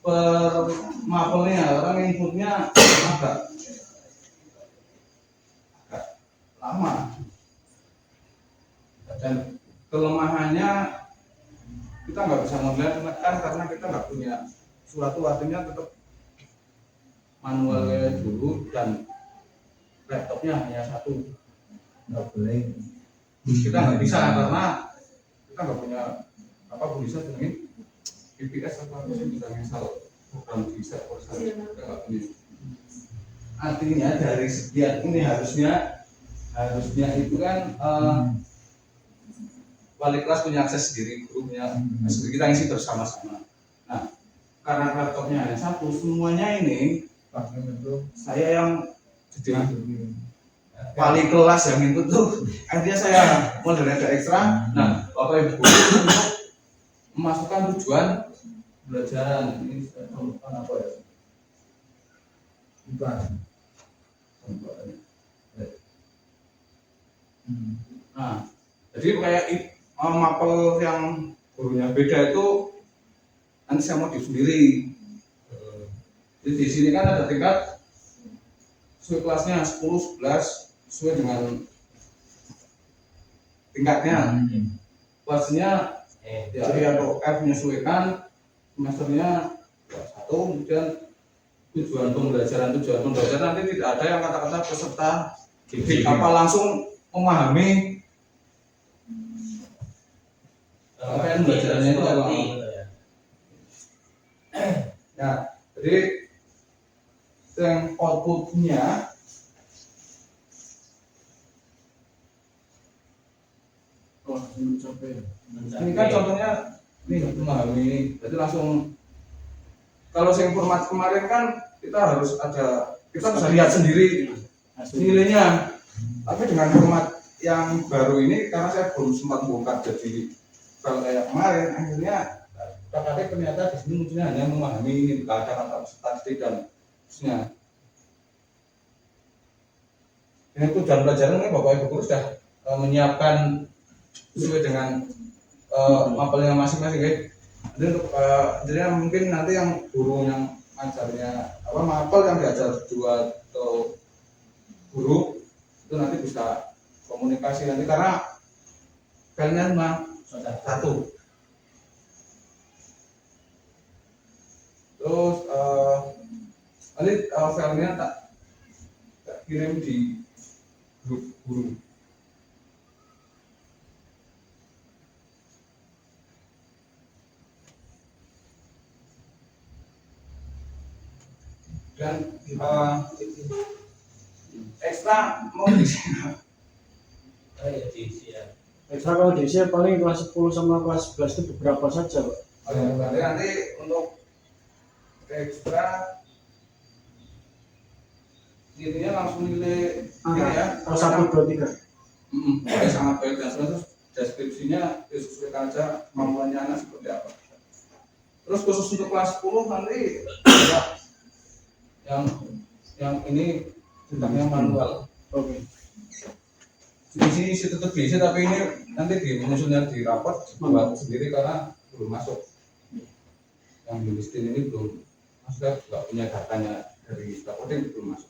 per mapelnya orang inputnya agak lama, dan kelemahannya kita nggak bisa melihat kan karena kita nggak punya suatu, artinya tetap manual kayak dulu dan laptopnya hanya satu, nggak boleh. kita nggak bisa karena kita nggak punya apa bisa dengan VPS apa sih, bisa misal program bisa kita nggak punya. Artinya dari sekian ini harusnya itu kan wali kelas punya akses sendiri, guru punya akses sendiri, kita ngisi bersama-sama. Nah, karena laptopnya hanya satu, semuanya ini saya yang jadi wali kelas yang itu tuh, akhirnya saya moderator ekstra. Nah, Bapak Ibu untuk memasukkan tujuan belajaran ini contohkan apa ya? Nah, jadi kayak mapel yang gurunya beda itu nanti saya modif sendiri. Jadi di sini kan ada tingkat sesuai kelasnya 10, 11 sesuai dengan tingkatnya. Kelasnya ya atau F menyesuaikan semesternya satu, kemudian tujuan pembelajaran nanti tidak ada yang kata-kata peserta didik apa langsung memahami apa yang pembelajarannya itu apa. Nah, jadi yang outputnya ini kan contohnya ini memahami ini, jadi langsung. Kalau yang format kemarin kan kita harus ada, kita bisa lihat sendiri nilainya. Tapi dengan format yang baru ini karena saya belum sempat bongkar jadi kalau kayak kemarin, akhirnya KKD ternyata di sini munculnya hanya memahami ini, tidak ada kata statistik dan seterusnya. Ini tujuan pelajaran ini Bapak Ibu guru sudah menyiapkan sesuai dengan mapelnya masing-masing ya. Jadi untuk jadi mungkin nanti yang guru yang ajarnya apa mapel yang diajar 2 atau guru itu nanti bisa komunikasi nanti karena kalian mah satu. Terus nanti filenya tak kirim di grup guru. Dan ekstra mau diisi. Ekstra kalau diisi paling kelas 10 sama kelas 11 itu beberapa saja, Pak. Berarti nanti untuk ekstra intinya langsung nilai ini ya. Kalau 1, 2, 3. Sangat baik dan terus deskripsinya disesuaikan aja kemampuannya anak seperti apa. Terus khusus untuk kelas 10 nanti yang ini tentangnya manual. Oke. Isi tetap diisi tapi ini nanti menyusunnya di raport dibuat sendiri karena belum masuk. Yang di listin ini belum, maksudnya nggak punya datanya dari rapporting belum masuk.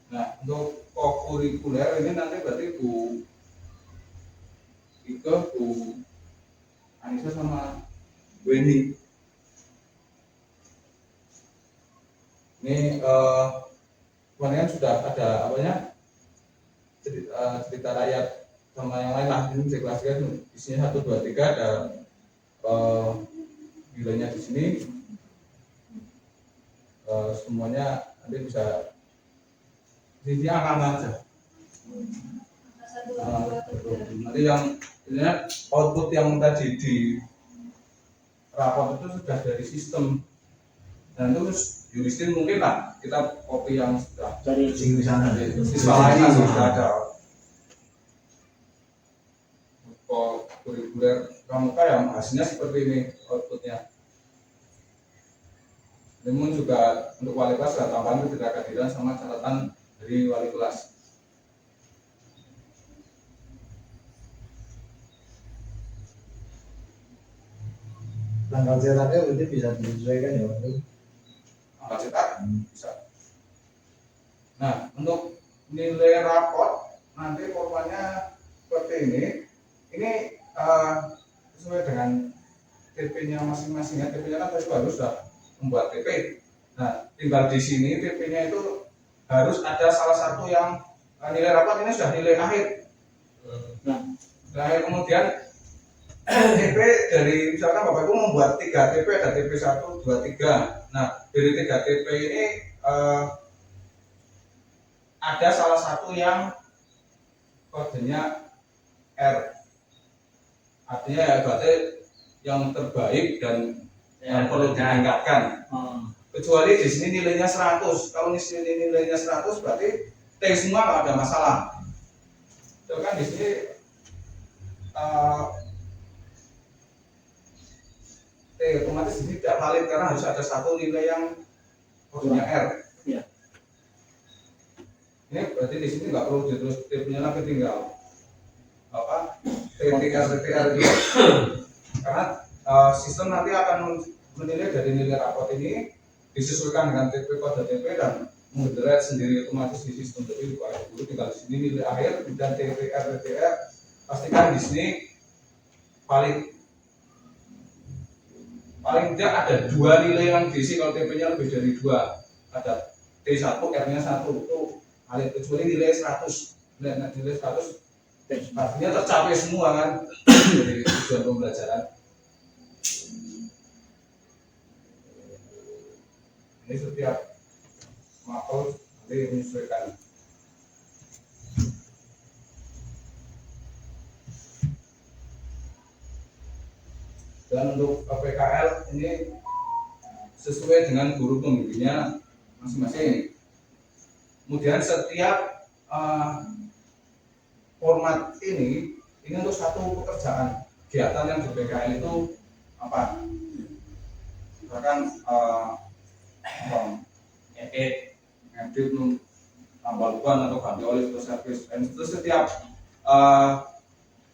Nah, untuk kurikuler ini nanti berarti Bu Ika, Bu Anissa sama Bu Eni. Ini kemarin sudah ada apanya cerita rakyat sama yang lain lah, ini saya kelaskan isinya 1, 2, 3 ada nilainya di sini. Semuanya nanti bisa di angka aja. Nanti yang output yang tadi di raport itu sudah dari sistem dan terus juristin mungkin lah kita copy yang sudah Dari di sana. siswa lain sudah ada. kurikuler pramuka yang hasilnya seperti ini outputnya. Namun juga untuk wali kelas ada tambahan ketidakhadiran sama catatan dari wali kelas. Tanggal cetaknya berarti bisa disesuaikan ya Pak? Tanggal cetak bisa. Nah, untuk nilai raport nanti formatnya seperti ini. Ini sesuai dengan TP-nya masing-masing. Ya, TP-nya kan harus sudah membuat TP. Nah, tinggal di sini TP-nya itu harus ada salah satu yang nilai raport ini sudah nilai akhir. Nah, kemudian TP dari misalkan Bapak Ibu membuat 3 TP, ada TP 1, 2, 3. Nah, dari 3 TP ini ada salah satu yang kodenya R. Artinya ya berarti yang terbaik dan yang perlu ditingkatkan. Kecuali di sini nilainya 100. Kalau di sini nilainya 100 berarti T semua nggak ada masalah. Itu kan di sini T otomatis ini tidak valid karena harus ada satu nilai yang kodenya R. Iya. Ini berarti di sini nggak perlu diterus T-nya lagi, tinggal apa TTR itu. Karena sistem nanti akan menilai dari nilai raport ini disesuaikan dengan TP kode TP dan mengenerate sendiri otomatis di sistem. Jadi dulu tinggal di sini nilai akhir dan TTR pastikan di sini valid. Paling tidak ada 2 nilai yang diisi. Kalau TP-nya lebih dari 2, ada T1, R-nya 1 itu valid, kecuali nilai 100. Nilai 100 artinya tercapai semua kan dari tujuan pembelajaran. Ini setiap makro nanti menyesuaikan. Dan untuk PKL ini sesuai dengan guru pembimbingnya masing-masing. Kemudian setiap format ini untuk satu pekerjaan kegiatan yang di PKL itu apa? Misalkan edit tambah luban atau ganti oli atau servis. Dan itu setiap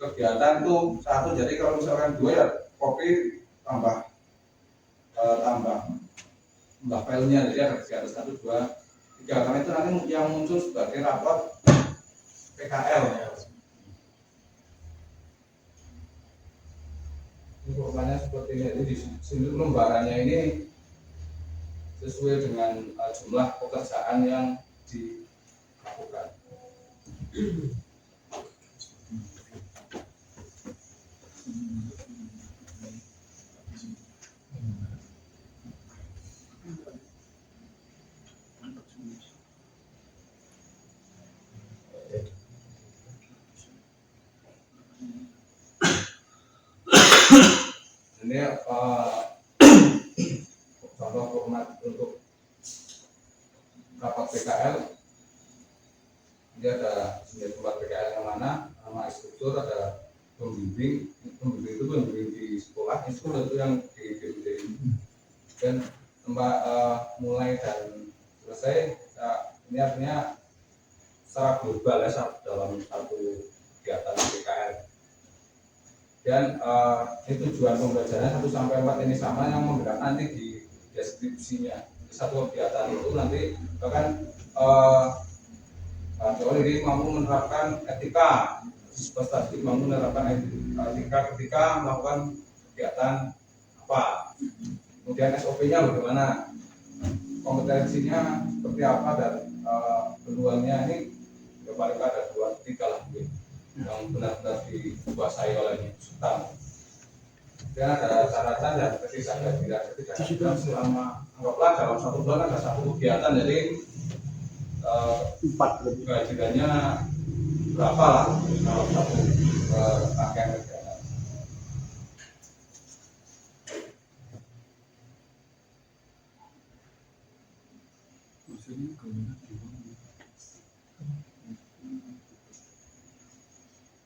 kegiatan itu satu. Jadi kalau misalkan 2 ya copy tambah filenya, jadi ada kegiatan 1, 2, 3. Karena itu nanti yang muncul sebagai raport PKL. Ini formatnya seperti ini. Jadi di sini lembarannya ini sesuai dengan jumlah pekerjaan yang dilakukan. Ini contoh format untuk rapat PKL. Ini ada 9 tempat PKL yang mana, nama instruktur, ada pembimbing. Pembimbing itu pembimbing di sekolah, instruktur itu yang di DUD. Dan tempat mulai dan selesai, ini artinya secara global ya, dalam satu kegiatan PKL. Dan ini tujuan pembelajaran 1-4 ini sama, yang menggerak nanti di deskripsinya. Satu kegiatan itu nanti bahkan ini mampu menerapkan etika, siswa statistik mampu menerapkan etika ketika melakukan kegiatan apa. Kemudian SOP-nya bagaimana, kompetensinya seperti apa, dan peluangnya ini paling ada 2-3 lah yang benar-benar dikuasai oleh peserta. Dan ada catatan dan ketidakhadiran selama, anggaplah dalam 1 bulan ada 1 kegiatan, jadi 4 lebih. kehadirannya berapa lah kalau 1 rangkaian kegiatan.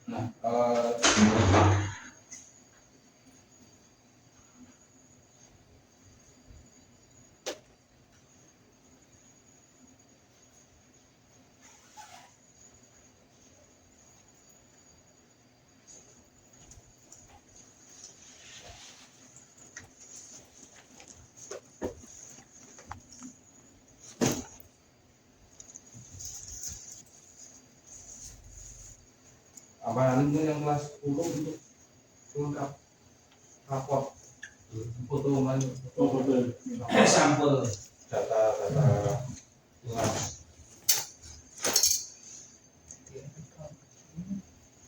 Nah, tambahan itu yang kelas 10 untuk lengkap raport foto betul. Sampel. data kelas.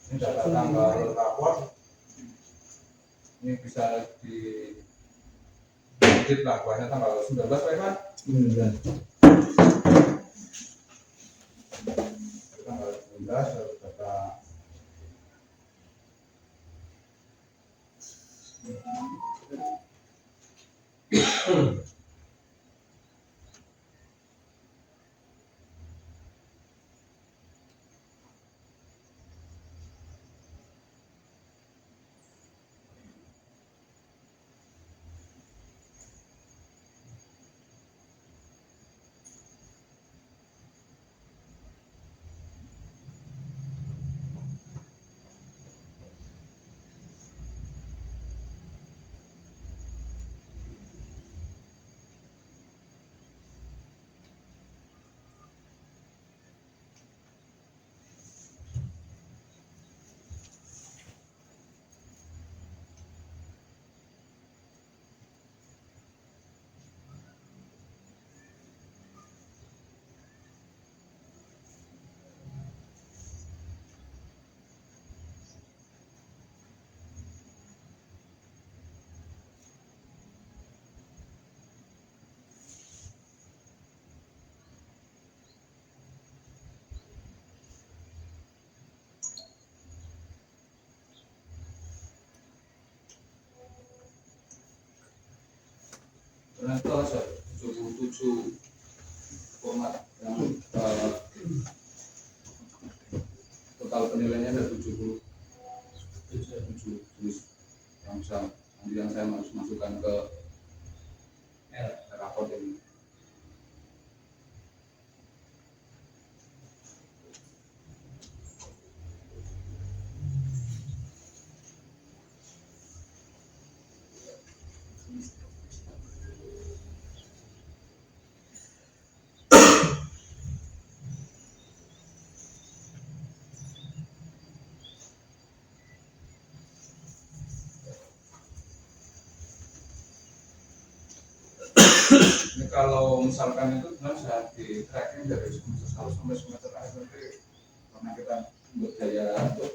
Ini data tanggal raport ini bisa di edit lah, banyak tanggal 19 Pak Ivan. Tanggal 19 data ternyata 77 format yang total penilaiannya ada 77 tulis yang bisa nanti yang saya harus masukkan ke raport ini. Ini kalau misalkan itu kan bisa di tracking dari semester 1 sampai semester akhir nanti karena kita berdaya untuk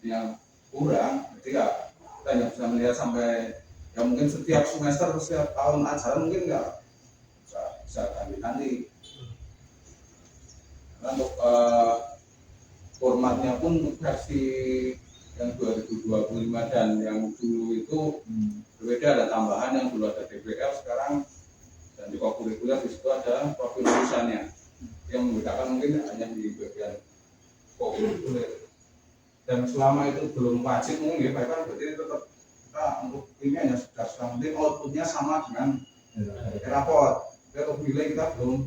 yang kurang, jadi ya kita nggak bisa melihat sampai ya mungkin setiap semester setiap tahun ajaran mungkin nggak bisa ganti. Karena untuk formatnya pun versi yang 2025 dan yang dulu itu berbeda, ada tambahan yang dulu ada DPL sekarang dan di kurikuler di situ ada profil lulusannya yang membedakan mungkin hanya di bagian kurikuler dan selama itu belum wajib mungkin Pak Ivan berarti tetap kita untuk ini hanya sudah penting outputnya sama dengan raport kita nilai kita belum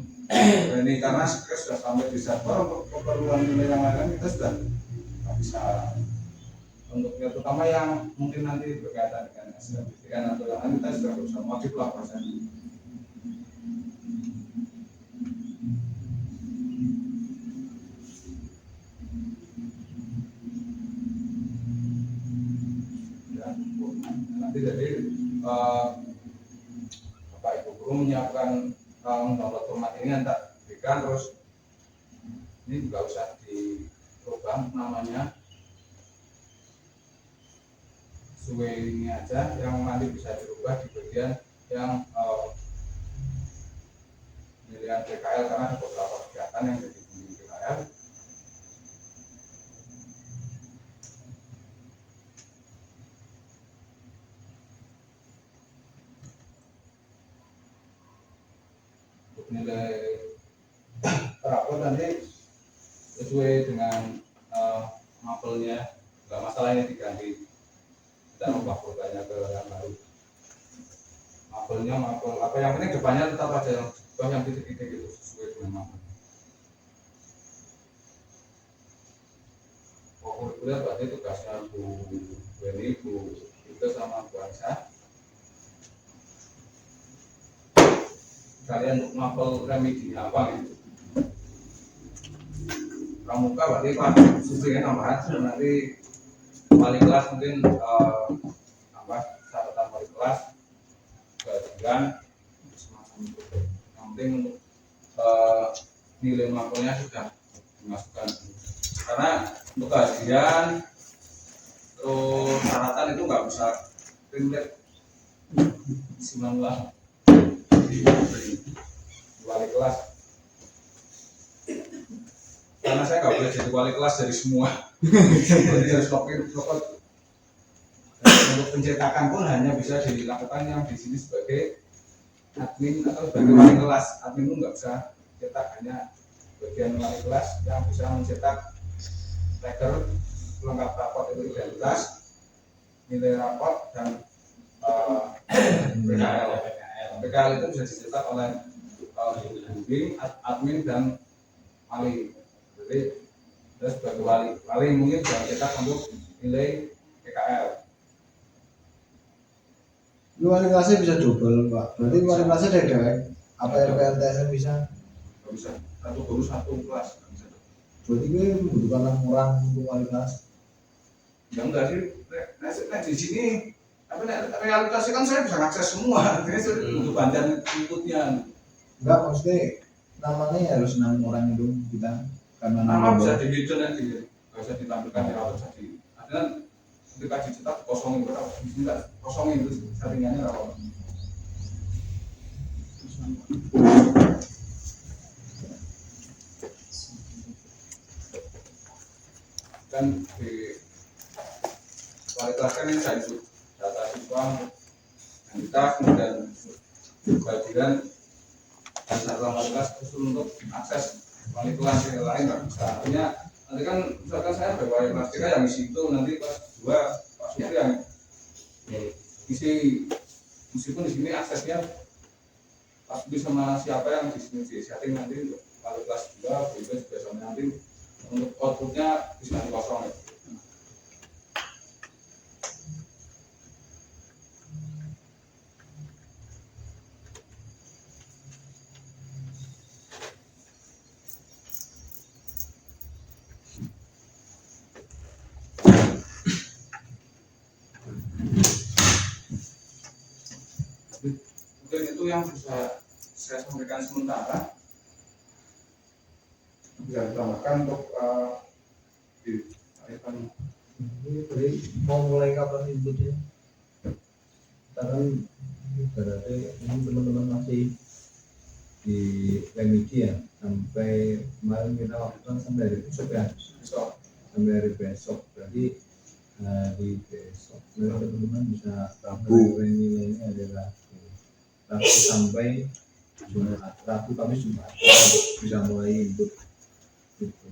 ini karena kita sudah sampai di server untuk keperluan nilai yang lain kita sudah nggak bisa untuk yang terutama yang mungkin nanti berkaitan dengan sertifikat atau yang lain kita sudah berusaha wajib lah proses. Nanti jadi Bapak Ibu guru menyiapkan download format ini nanti berikan terus ini juga usah dirubah namanya sesuai ini aja yang nanti bisa dirubah di bagian yang pemilihan PKL karena ada beberapa kegiatan yang jadi pemilihan PKL. Nilai rapor nanti sesuai dengan mapelnya, nggak masalah ini diganti, kita ubah programnya ke yang baru. Mapelnya mapel apa yang penting depannya tetap aja yang titik-titik itu sesuai dengan mapel. Kurikuler berarti tugasnya Bu Beni, Bu Ike sama Bu Aisyah. Kalian untuk mapel remedinya apa gitu. pramuka berarti kelas susunya tambahan nanti wali kelas mungkin tambah catatan wali kelas kemudian semacam itu. Yang penting untuk nilai makulnya sudah dimasukkan karena untuk kajian terus syaratan itu nggak bisa print isi manual di wali kelas karena saya nggak boleh jadi wali kelas dari semua jadi harus copot untuk pencetakan pun hanya bisa dilakukan yang di sini sebagai admin atau sebagai wali kelas. Admin itu nggak bisa cetak, hanya bagian wali kelas yang bisa mencetak reker lengkap raport itu identitas, nilai raport dan PKL. PKL itu bisa dicetak oleh bimbing, admin dan wali. Jadi terus sebagai wali mungkin bisa cetak untuk nilai PKL. Wali kelasnya bisa double Pak, berarti wali kelasnya dewek apa RPLTS bisa? Nggak bisa, satu guru satu kelas nggak bisa. Berarti gue membutuhkan 6 orang untuk wali kelas. Ya enggak sih, nah di sini tapi realitasnya kan saya bisa akses semua, jadi saya butuh bantuan ikutnya. Enggak, maksudnya namanya harus 6 orang itu kita karena Nama bisa di hidden aja, nggak usah ditampilkan di awal tadi. Artinya ketika dicetak kosongin berapa, di sini nggak kosongin itu settingannya berapa. Dan di kualitas kan ini saya input data siswa, identitas, kemudian bagian dan satuan kualitas khusus untuk akses wali kelas yang lain nggak bisa. Artinya nanti kan misalkan saya sebagai wali kelas 3 yang isi itu, nanti kelas 2 Pak Supri yang isi, meskipun di sini aksesnya Pak Supri sama siapa yang di sini di setting nanti untuk wali kelas 2 itu juga sama nanti untuk outputnya bisa kosong ya. Mungkin itu yang bisa saya sampaikan sementara. Bisa ditambahkan untuk di Arifan. ini berarti mau mulai kapan inputnya? Karena berarti ini teman-teman masih di remedi ya, sampai kemarin kita lakukan sampai hari besok ya, sampai hari besok. Berarti hari besok teman-teman bisa tahu nilainya adalah Rabu sampai Jumat, Rabu Kamis Jumat bisa mulai input gitu.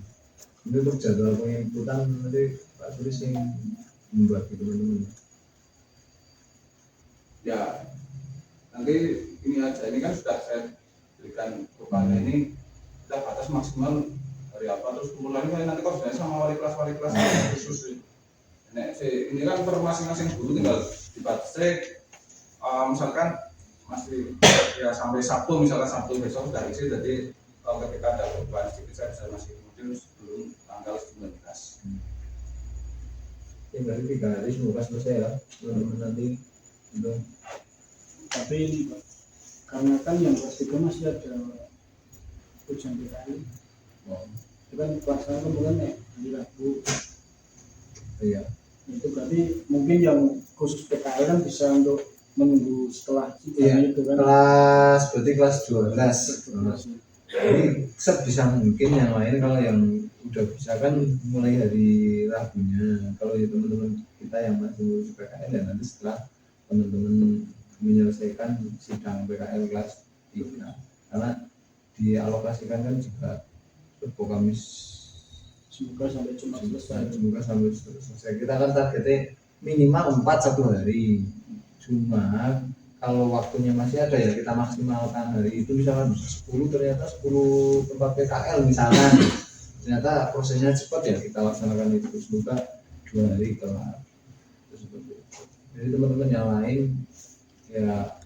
Ini untuk jadwal penginputan nanti Pak Turis yang membuat teman-teman. Ya, nanti ini aja, ini kan sudah saya berikan rupanya ini kita batas maksimal dari apa, terus kemudian nanti koordinasi sama wali kelas khusus ini kan per masing-masing guru tinggal dibatasi misalkan masih ya sampai Sabtu, misalkan Sabtu besok sudah isi, jadi kalau ketika ada perubahan sedikit saya bisa masih mungkin sebelum tanggal 19. Ya berarti 3 hari semoga selesai ya teman-teman nanti itu. Tapi ini Pak, karena kan yang kelas 3 masih ada ujian PKL. Itu kan pelaksanaan kemudian hari Rabu. Iya. Itu berarti mungkin yang khusus PKL kan bisa untuk menunggu setelah Iya, itu kan. kelas berarti kelas 12. Jadi sebisa mungkin yang lain kalau yang udah bisa kan mulai hari Rabunya. Kalau ya teman-teman kita yang masih ngurus PKL ya nanti setelah teman-teman menyelesaikan sidang PKL kelas 3 karena dialokasikan kan juga Rabu Kamis. Semoga sampai Jumat selesai. Semoga sampai selesai. Kita kan targetnya minimal 4 1 hari. Cuma kalau waktunya masih ada ya kita maksimalkan hari itu misalkan 10, ternyata 10 tempat PKL misalkan ternyata prosesnya cepat ya kita laksanakan itu, semoga 2 hari kelar. Jadi teman-teman yang lain ya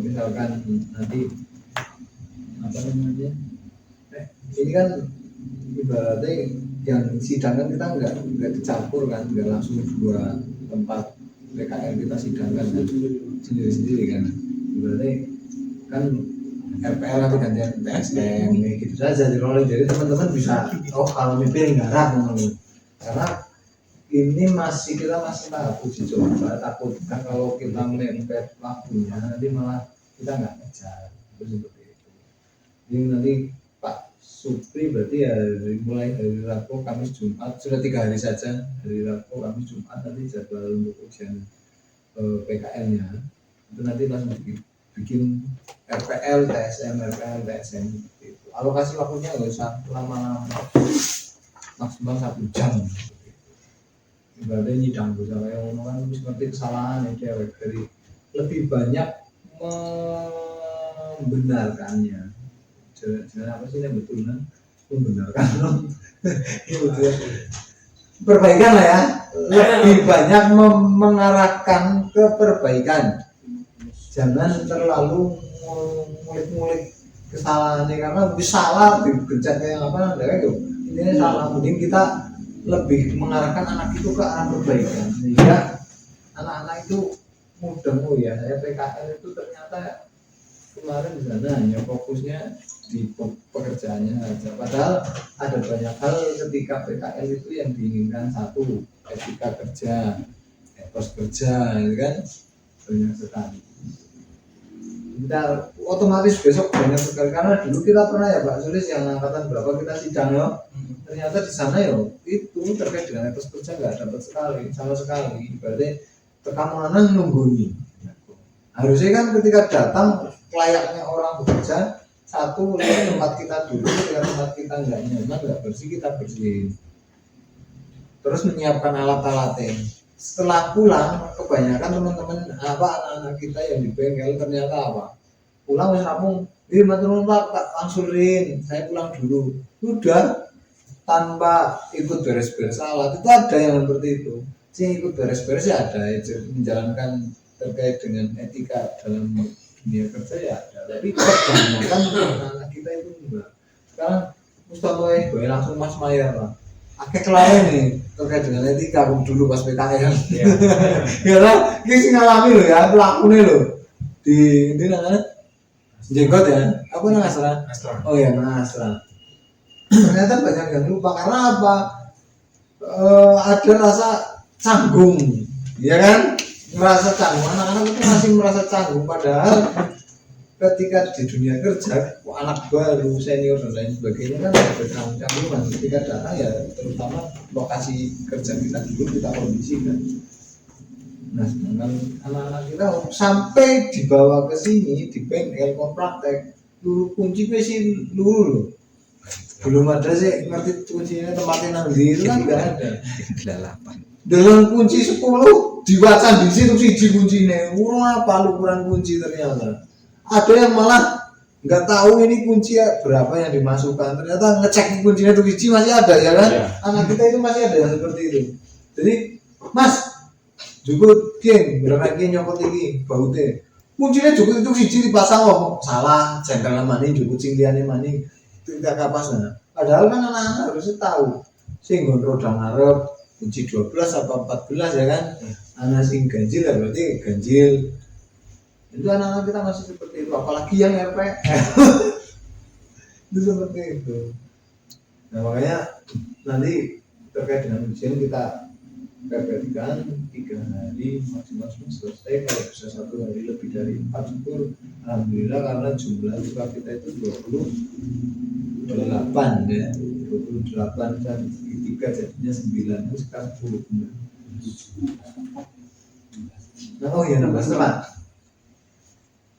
misalkan nanti apa namanya ini kan ibaratnya yang sidang kan kita nggak dicampur kan, nggak langsung dua tempat PKL kita sidangkan kan sendiri-sendiri kan. Ibaratnya kan RPL nanti gantian TSM gitu saja di rolling, jadi teman-teman bisa kalau mimpi garap karena ini kita masih tahap uji coba, takut kan kalau kita mepet waktunya nanti malah kita nggak ngejar seperti itu. Jadi nanti Pak Supri berarti ya mulai dari Rabu Kamis Jumat sudah 3 hari saja, dari Rabu Kamis Jumat nanti jadwal untuk ujian PKL-nya itu nanti langsung bikin RPL TSM seperti itu. Alokasi waktunya nggak usah lama-lama, maksimal 1 jam. Ibaratnya nyidang dosa kayak ngomong kan seperti kesalahan yang cewek dari lebih banyak membenarkannya. Jangan apa sih yang betul kan? Membenarkan. Perbaikan lah ya. Lebih banyak mengarahkan ke perbaikan. Jangan terlalu ngulik-ngulik kesalahannya karena bisa salah digencet kayak apa gitu. Intinya salah, mungkin kita lebih mengarahkan anak itu ke arah perbaikan sehingga anak-anak itu mudah ya saya PKL itu ternyata kemarin di sana hanya fokusnya di pekerjaannya saja, padahal ada banyak hal ketika PKL itu yang diinginkan. Satu, etika kerja, etos kerja, gitu kan banyak sekali. Kita otomatis besok banyak sekali karena dulu kita pernah ya Pak Sulis yang angkatan berapa kita sidang ya, ternyata di sana ya itu terkait dengan etos kerja nggak dapat sama sekali. Berarti tekanan nungguin. Harusnya kan ketika datang layaknya orang bekerja, satu tempat kita dulu, ketika tempat kita nggak nyaman nggak bersih kita bersihin. Terus menyiapkan alat-alatnya. Setelah pulang, kebanyakan teman-teman anak-anak kita yang di bengkel ternyata pulang wis rampung, matur Pak angsurin, saya pulang dulu. Udah tanpa ikut beres-beres alat, itu ada yang seperti itu. Sih ikut beres-beres ya ada, menjalankan terkait dengan etika dalam dunia kerja ya ada. Tapi kebanyakan anak-anak kita itu enggak. Sekarang Mustafa boleh langsung Mas Mayer lah. Akeh kelarin nih terkait dengan etika dulu pas PKL. Ya lah, ini ngalami loh ya, pelakunya loh di namanya jenggot ya, apa namanya Astra? Oh ya Astra. Ternyata banyak yang lupa karena apa? Ada rasa canggung, ya kan? Merasa canggung, anak-anak itu masih merasa canggung padahal ketika di dunia kerja, anak baru, senior dan lain sebagainya kan ada canggungan. Ketika datang ya terutama lokasi kerja kita dulu kita kondisikan. Nah, sedangkan anak-anak kita sampai dibawa ke sini di bengkel praktek, dulu kunci sih dulu belum ada sih ngerti kuncinya tempatnya nanti itu kan nggak ada. Dengan kunci 10 diwacan di situ siji kuncinya, apa ukuran kunci ternyata. Ada yang malah nggak tahu ini kunci berapa yang dimasukkan, ternyata ngecek kuncinya tuh biji masih ada ya kan. Anak kita itu masih ada yang seperti itu. Jadi Mas jukut geng berapa geng nyokot ini bautnya kuncinya jukut itu biji dipasang salah jengkel maning jukut sing liyane maning tidak kapas. Padahal kan anak-anak harusnya tahu sing roda ngarep kunci 12 apa 14 ya kan. Anak sing ganjil ya berarti ganjil. Itu anak-anak kita masih seperti itu, apalagi yang RPL itu seperti itu. Nah makanya nanti terkait dengan ujian kita PPL-kan 3 hari maksimal selesai. Kalau bisa 1 hari lebih dari 4 syukur alhamdulillah, karena jumlah siswa kita itu 28 ya, 28 dan 3 jadinya 9, itu sekarang 10 benar. Nah oh ya 16 tempat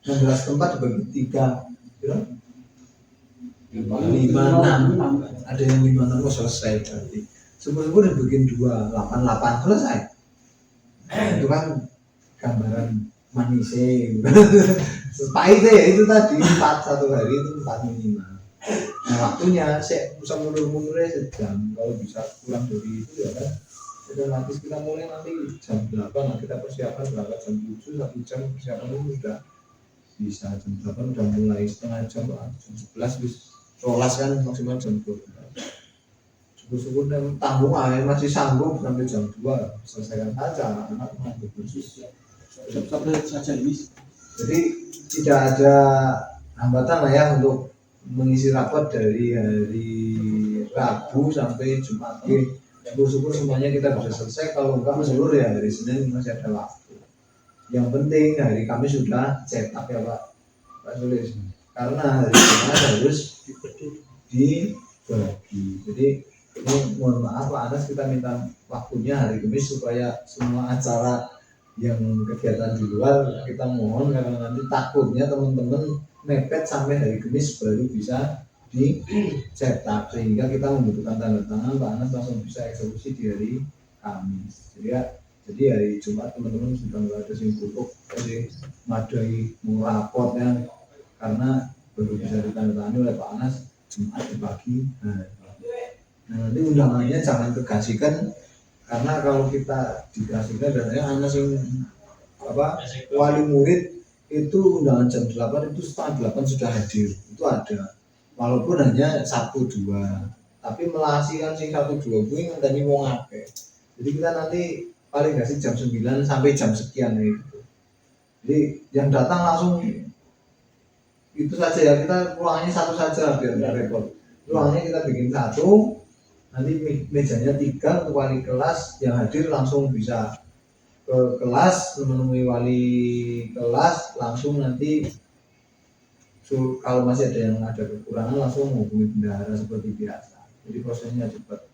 16 tempat dibagi 3 ya? 5, 6 ada yang 5, 6 selesai berarti 10 dibikin 2, 8, 8 selesai. Itu kan gambaran manisnya pahitnya ya itu tadi 4 1 hari itu 4 minimal. Nah waktunya saya bisa mundur-mundurnya sejam, kalau bisa kurang dari itu ya kan otomatis kita mulai nanti jam 8 lah kita persiapan berangkat jam 7, 1 jam persiapan itu sudah bisa jam 8 udah mulai setengah jam lah, jam 11 bis rolas kan maksimal jam 12. Syukur-syukur tanggung aja masih sanggup sampai jam 2 selesaikan saja anak masih bersih. Sampai saja ini. Jadi tidak ada hambatan lah ya untuk mengisi rapat dari hari Rabu sampai Jumat. Syukur-syukur semuanya kita bisa selesai. Kalau enggak seluruh ya hari Senin masih ada waktu. Yang penting hari Kamis sudah cetak ya Pak Sulis. Karena hari Jumat harus dibagi. Jadi ini mohon maaf Pak Anas, kita minta waktunya hari Kamis supaya semua acara yang kegiatan di luar kita mohon, karena nanti takutnya teman-teman mepet sampai hari Kamis baru bisa dicetak, sehingga kita membutuhkan tanda tangan Pak Anas langsung bisa eksekusi di hari Kamis. Jadi hari Jumat teman-teman sudah nggak ada sibuk jadi madai mau raportnya, karena baru bisa ditandatangani oleh Pak Anas Jumat di pagi. Nah nanti undangannya jangan kegasihkan, karena kalau kita dikasihkan biasanya anak yang wali murid itu undangan jam 8 itu setengah 8 sudah hadir, itu ada, walaupun hanya 1-2, tapi melasi kan sing 1-2 gue ngenteni wong akeh. Jadi kita nanti paling kasih jam 9 sampai jam sekian gitu. Jadi yang datang langsung itu saja ya, kita ruangannya satu saja biar nggak repot. Ruangannya kita bikin satu, nanti mejanya 3 untuk wali kelas yang hadir langsung bisa ke kelas menemui wali kelas, langsung nanti kalau masih ada yang ada kekurangan langsung menghubungi bendahara seperti biasa. Jadi prosesnya cepat.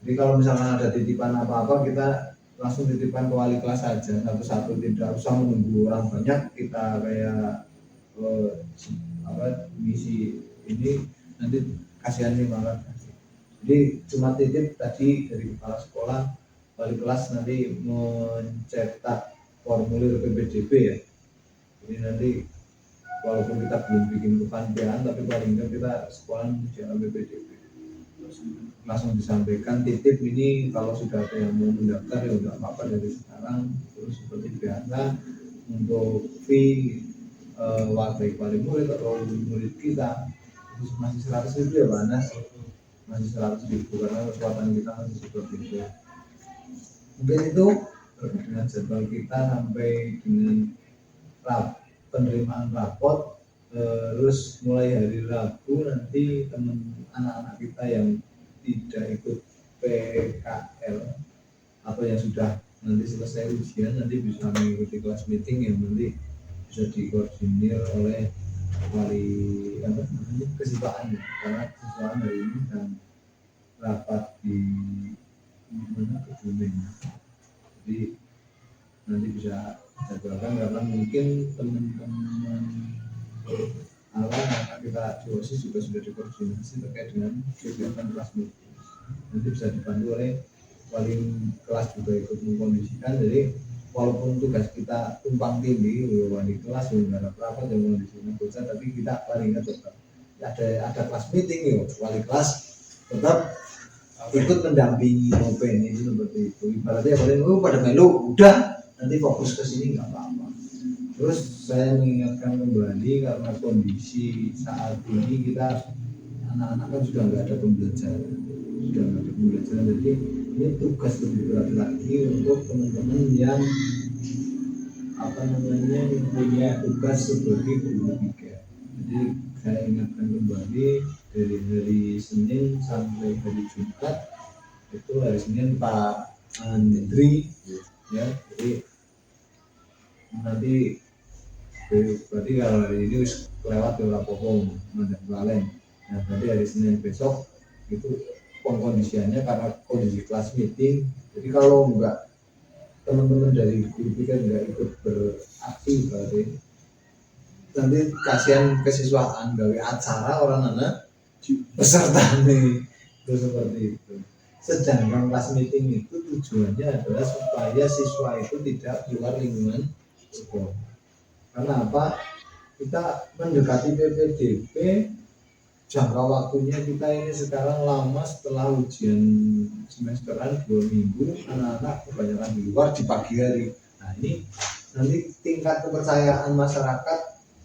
Jadi kalau misalkan ada titipan apa-apa kita langsung titipan ke wali kelas saja satu-satu, tidak usah menunggu orang banyak. Kita kayak misi ini nanti kasihan nih malah. Jadi cuma titip tadi dari kepala sekolah, wali kelas nanti mencetak formulir PPDB ya. Jadi nanti walaupun kita belum bikin kepanitiaan, tapi paling enggak kita sekolah menjaga PPDB. Langsung disampaikan titip ini, kalau sudah ada yang mau mendaftar ya udah apa-apa dari sekarang. Terus seperti biasa untuk fee baik wali murid atau murid kita itu masih 100.000 ya Pak Anas, masih 100.000 karena kekuatan kita masih seperti itu. Mungkin itu terkait dengan jadwal kita sampai dengan penerimaan rapot. Terus mulai hari Rabu nanti teman anak-anak kita yang tidak ikut PKL atau yang sudah nanti selesai ujian nanti bisa mengikuti kelas meeting yang nanti bisa dikoordinir oleh wali kesiswaan, karena kesiswaan hari ini dan rapat di mana Kebumen. Jadi nanti bisa jadwalkan, karena mungkin teman-teman anak kita di OSIS juga sudah dikoordinasi terkait dengan kegiatan kelas meeting. Nanti bisa dibantu oleh wali kelas juga ikut mengkondisikan. Jadi walaupun tugas kita tumpang tindih, wali kelas nggak ada rapat yang mengkondisikan bocah, tapi kita paling tetap ada kelas meeting ya, wali kelas tetap ikut mendampingi open itu seperti itu. Ibaratnya paling pada melu udah nanti fokus ke sini nggak apa-apa. Terus saya mengingatkan kembali, karena kondisi saat ini kita anak-anak kan sudah nggak ada pembelajaran, jadi ini tugas lebih berat lagi untuk teman-teman yang punya tugas sebagai guru tiga. Jadi saya ingatkan kembali, dari hari Senin sampai hari Jumat itu hari Senin Pak Andri ya, jadi nanti berarti kalau hari ini kelewat ya rapopo mandang lalen. Nah berarti hari Senin besok itu kondisiannya karena kondisi kelas meeting. Jadi kalau enggak teman-teman dari guru tiga enggak ikut beraksi, berarti nanti kasihan kesiswaan gawe acara orang anak peserta nih itu seperti itu. Sedangkan kelas meeting itu tujuannya adalah supaya siswa itu tidak keluar lingkungan sekolah. Karena apa? Kita mendekati PPDB, jangka waktunya kita ini sekarang lama. Setelah ujian semesteran 2 minggu, anak-anak kebanyakan di luar di pagi hari. Nah ini nanti tingkat kepercayaan masyarakat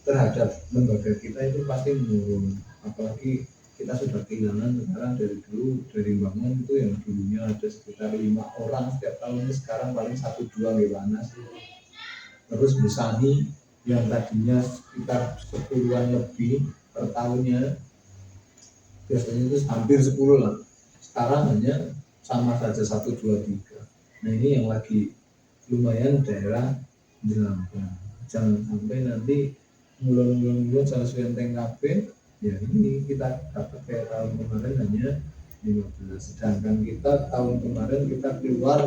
terhadap lembaga kita itu pasti menurun. apalagi kita sudah kehilangan sekarang dari bangun itu yang dulunya ada sekitar 5 orang setiap tahunnya, sekarang paling 1-2 gimana sih. Terus Besani yang tadinya sekitar 10-an lebih per tahunnya, biasanya itu hampir 10 lah, sekarang hanya sama saja 1, 2, 3. Nah ini yang lagi lumayan daerah Jelangka. Jangan sampai nanti mulai salah suenteng KB, ya ini kita dapat kayak tahun kemarin hanya 15, sedangkan kita tahun kemarin kita keluar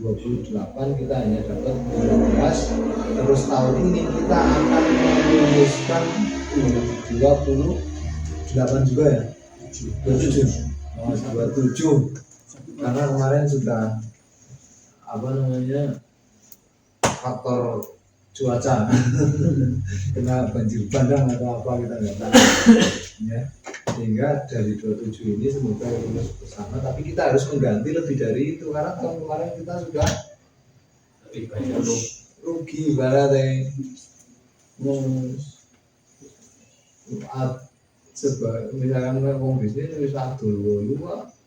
28, kita hanya dapat 12. Terus tahun ini kita akan meluluskan 28 juga ya, 27 karena kemarin sudah faktor cuaca kena banjir bandang atau apa kita nggak tahu ya, sehingga dari 27 ini semoga lulus bersama, tapi kita harus mengganti lebih dari itu karena tahun kemarin kita sudah rugi ibaratnya misalkan ngomong bisnis bisa dulu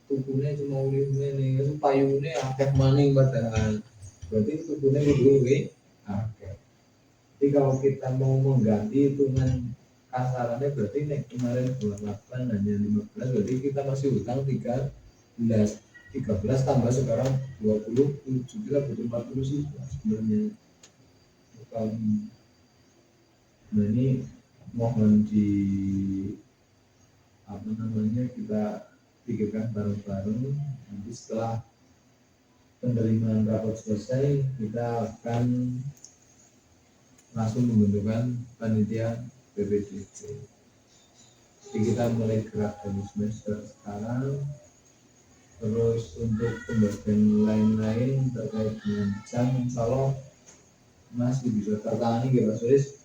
tukunya cuma ulihnya nih payungnya akeh maning padahal berarti tukunya dulu akeh. Jadi kalau kita mau mengganti hitungan kasarannya berarti nih kemarin 28 hanya 15, berarti kita masih utang 13 tambah sekarang 27, kita butuh 40 sih sebenarnya. Nah ini mohon kita pikirkan bareng-bareng. Nanti setelah penerimaan rapor selesai kita akan langsung membentukkan panitia PPDB. Jadi kita mulai gerak dari semester sekarang. Terus untuk pembagian lain-lain terkait dengan jam, insya Allah masih bisa tertangani ya Pak Sulis.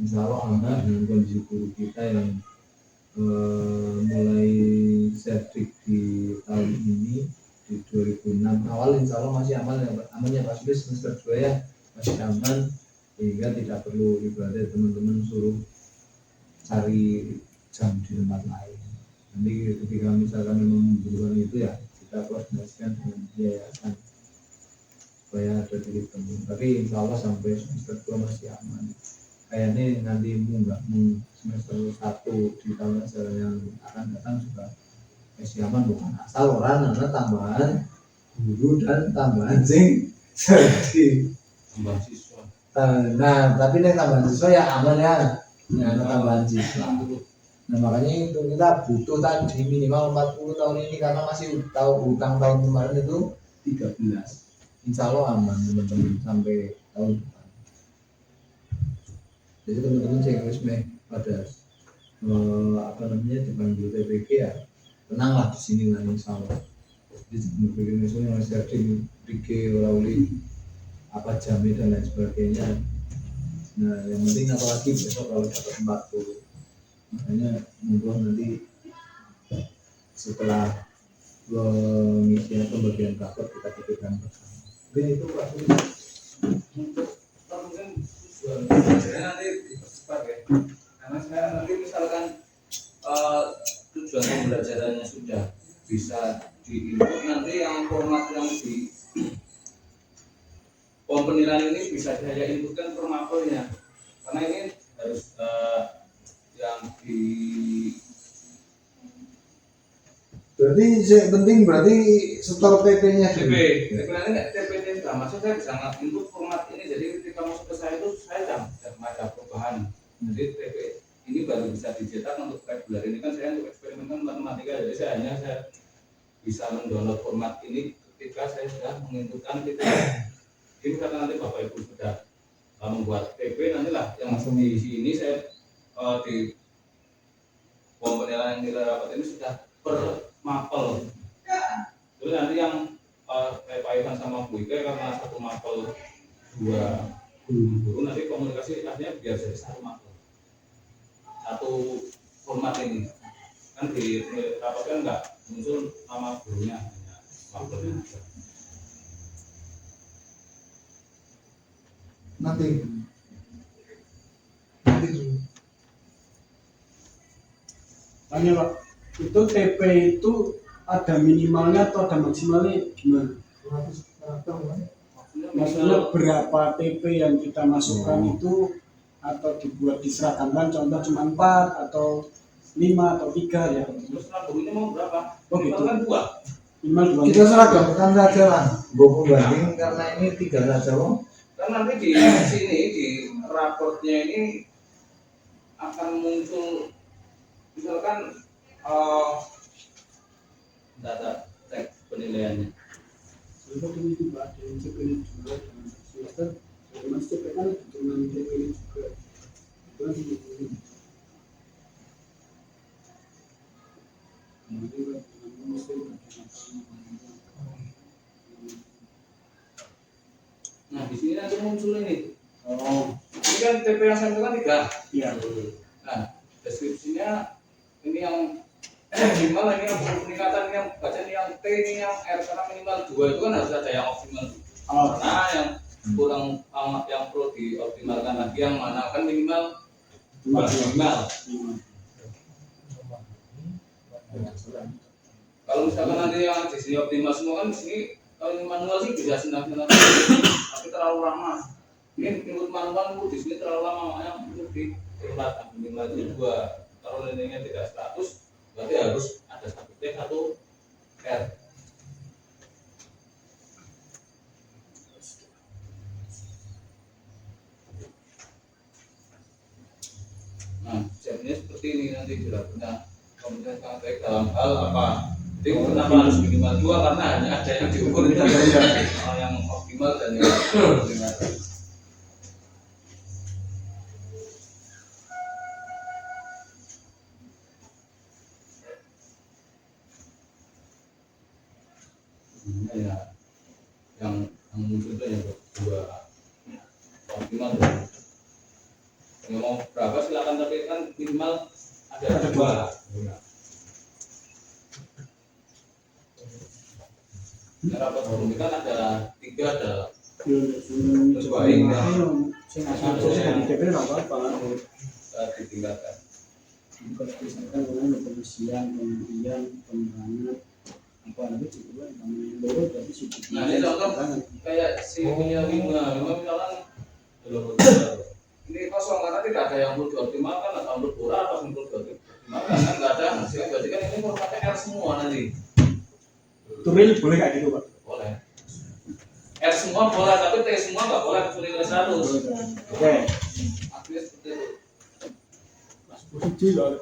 Insya Allah aman dengan kondisi guru kita yang mulai sertif di tahun ini di 2006 awal, insya Allah masih aman ya Pak Sulis, semester 2 ya masih aman, sehingga tidak perlu ibadah teman-teman suruh cari jam di tempat lain. Nanti ketika misalkan memang membutuhkan itu ya kita koordinasikan dengan yayasan supaya ada titik temu, tapi insya Allah sampai semester 2 masih aman. Kayaknya nanti nggak semester 1 di tahun ajaran yang akan datang juga masih aman, bukan asal orang karena tambahan guru dan tambahan jadi tambahan siswa. Nah tapi nih tambahan siswa ya aman ya, tambahan siswa. Nah makanya itu kita butuh tadi minimal 40 tahun ini karena masih tahu utang tahun kemarin itu 13. Insya Allah aman teman-teman sampai tahun depan. Jadi teman-teman saya harus pada dipanggil TPG ya tenanglah di sini lah insya Allah. Jadi berpikir misalnya masih ada PG Lauli apa jamnya dan lain sebagainya. Nah yang penting apalagi besok kalau dapat 40, makanya mudah nanti setelah pengisian pembagian rapor kita pikirkan bersama. Mungkin itu Pak Sulis. Saya nanti dipercepat ya, karena saya nanti misalkan tujuan pembelajarannya sudah bisa diinput, nanti yang format yang di penilaian ini bisa saya inputkan per mapelnya, karena ini harus yang di berarti yang penting berarti setor TP-nya TP nanti TP-nya sudah masuk, saya bisa input format ini, jadi ketika masuk ke saya itu saya tidak ada perubahan. Jadi TP ini baru bisa dicetak untuk reguler ini kan saya untuk eksperimen matematika, jadi saya bisa mendownload format ini ketika saya sudah menginputkan TP. Jadi karena nanti Bapak Ibu sudah membuat TP, nantilah yang langsung diisi ini saya di penilaian nilai rapat ini sudah per mapel. Terus nanti yang Pak Ivan sama Bu Ika karena satu mapel 2 guru, nanti komunikasi artinya biar jadi satu mapel, satu format ini kan di rapat kan nggak muncul nama gurunya, hanya mapelnya aja. Nanti Makanya Pak, itu TP itu ada minimalnya atau ada maksimalnya gimana? Maksudnya berapa TP yang kita masukkan itu atau dibuat diserahkan contoh cuma 4 atau 5 atau 3 ya. Terus ini mau berapa? Oh gitu. Kan 2. Minimal 2. Kita seragamkan saja lah. Gue banding karena ini 3 saja loh. Kan nanti di sini di raportnya ini akan muncul misalkan data teks penilaiannya. Contoh ini juga ada yang CP ini juga semester, mas CP kan cuma CP ini juga. Itu kan ini. Nah di sini nanti muncul ini. Oh, Ini kan TP yang saya kan 3. iya. Nah deskripsinya ini yang minimal ini yang peningkatan ini yang baca ini yang T ini yang R karena minimal 2 itu kan harus ada yang optimal. Oh, Karena yang kurang yang perlu dioptimalkan lagi yang mana kan minimal 2 minimal. Kalau misalkan nanti yang di sini optimal semua kan di sini kalau ini manual sih bisa senang-senang tapi terlalu lama. Ini menurut manual di sini terlalu lama makanya untuk diperlukan minimal itu 2. Kalau nilainya tidak 100 berarti harus ada 1 T 1 R. Nah, jadinya seperti ini nanti dilakukan kemudian sangat baik dalam hal apa? Jadi kenapa harus minimal 2 karena hanya ada yang diukur itu yang optimal dan yang optimal. Ya, yang muncul itu yang 2 optimal. Yang mau berapa silakan tapi kan minimal ada 2. Ya, rapat forum kan ada 3 ada terus baik ya. Ditingkatkan. misalkan dengan pengisian, pembelian, penerangan, apa nanti juga namanya baru tapi sudah. Nah ini contoh kayak si punya lima misalkan ini kosong karena tidak ada yang perlu dioptimalkan atau perlu kurang atau perlu dioptimalkan kan nggak ada hasilnya berarti kan ini formatnya R semua nanti. Turil boleh kayak gitu Pak? Boleh. R semua boleh tapi T semua nggak boleh kecuali nilai 100. Oke. Artinya seperti itu. Posisi lah.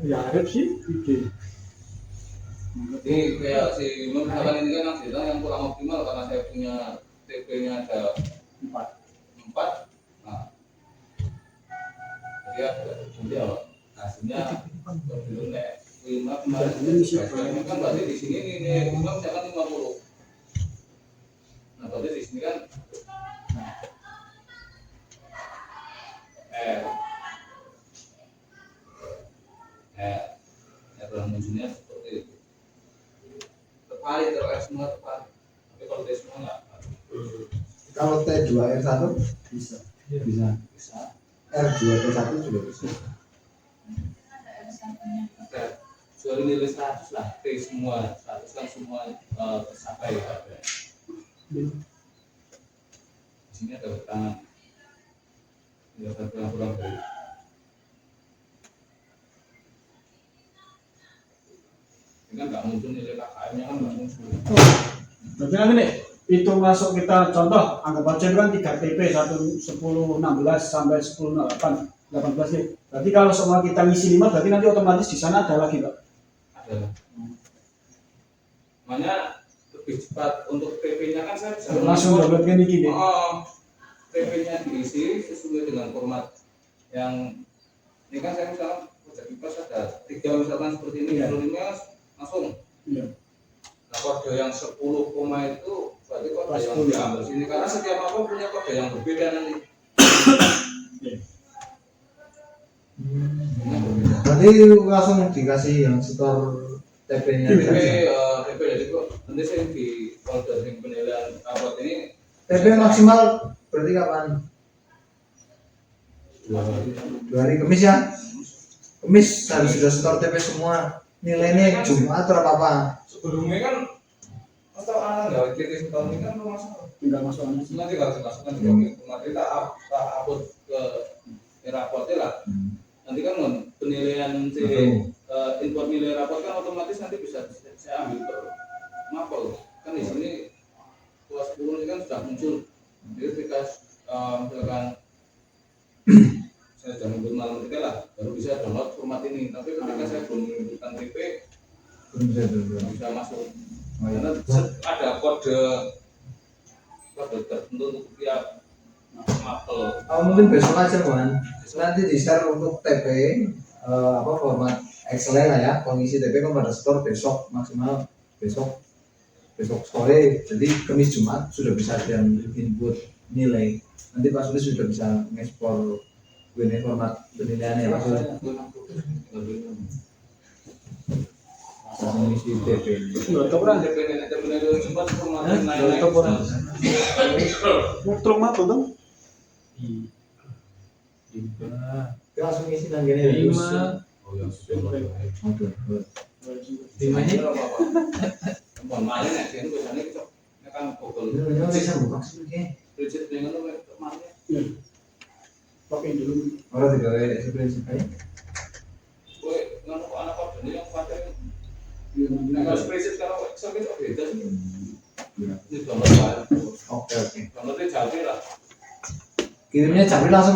Ya ada sih. Oke. Jadi kayak si misalkan ini kan yang bilang yang kurang optimal karena saya punya TP-nya ada 4. Nah, jadi ada nanti hasilnya belum naik 5 kemarin ini kan berarti di sini ini 5 misalkan 50. Nah berarti di sini kan yang munculnya seperti itu. Terpalit kalau R semua terpalit, tapi kalau T semua nggak. Kalau T2R1 Bisa. Bisa. R2T1 juga bisa. Kecuali nilai 100 lah, T semua 100 kan semua tercapai ya. Di sini ada keterangan ya kurang dari ini kan nggak muncul nilai KKM-nya kan nggak muncul. Berarti nanti nih itu masuk kita contoh anggap aja kan 3 TP 10 16 sampai 10 8 18 nih. Berarti kalau semua kita ngisi 5 berarti nanti otomatis di sana ada lagi Pak. Ada. Makanya lebih cepat untuk TP-nya kan saya bisa Langsung download kan iki deh. TP-nya diisi sesuai dengan format yang ini kan saya misalkan project kipas ada 3 misalkan seperti ini, Iya. 25 langsung. Iya. Nah kode yang 10 koma itu berarti kode Pas yang 10. diambil sini karena setiap apa punya kode yang berbeda nanti. Berarti langsung dikasih yang setor TP-nya TP saja. TP jadi kok nanti saya di folder yang penilaian raport ini TP maksimal berarti kapan? 2 hari. 2 hari Kamis ya? Kemis harus sudah store TP semua. Nilainya Jumat atau apa? Sebelumnya kan atau anak nggak kritis tahun ini kan masuk tinggal masuk aja. nanti kalau dimasukkan di nanti tak upload ke rapotnya lah. Nanti kan penilaian si import nilai rapot kan otomatis nanti bisa saya ambil ke mapel kan di sini kelas 10 ini kan sudah muncul. Jadi ketika misalkan saya sudah membuat matematika lah baru bisa download format ini. Tapi ketika saya belum menunjukkan TP belum bisa masuk. Karena ada kode tertentu untuk tiap mapel. Mungkin besok aja kan. Nanti di share untuk TP apa format Excel lah ya. Kondisi TP kan pada store besok maksimal besok sore. Jadi Kamis Jumat sudah bisa dan input nilai. Nanti Pak Sulis sudah bisa ngekspor ini format penilaiannya Pak Sulis. Mengisi TP. Laptop orang. TP ini sempat format Laptop orang. Laptop apa tuh? Kita langsung isi dan gini. Oh ya, Oke. Dimana apa? Bukan main ya, kan biasanya kita kan Google. Ini bisa buka sih. Budget dengan lo main. Pakai dulu. Orang tidak ada ekspresi kayak. Kowe ngono kok anak kok yang pakai. Nah, kalau spreadsheet kalau Excel itu beda sih. Ini download file. Oke. Downloadnya jauh lah. Kirimnya Japri langsung ke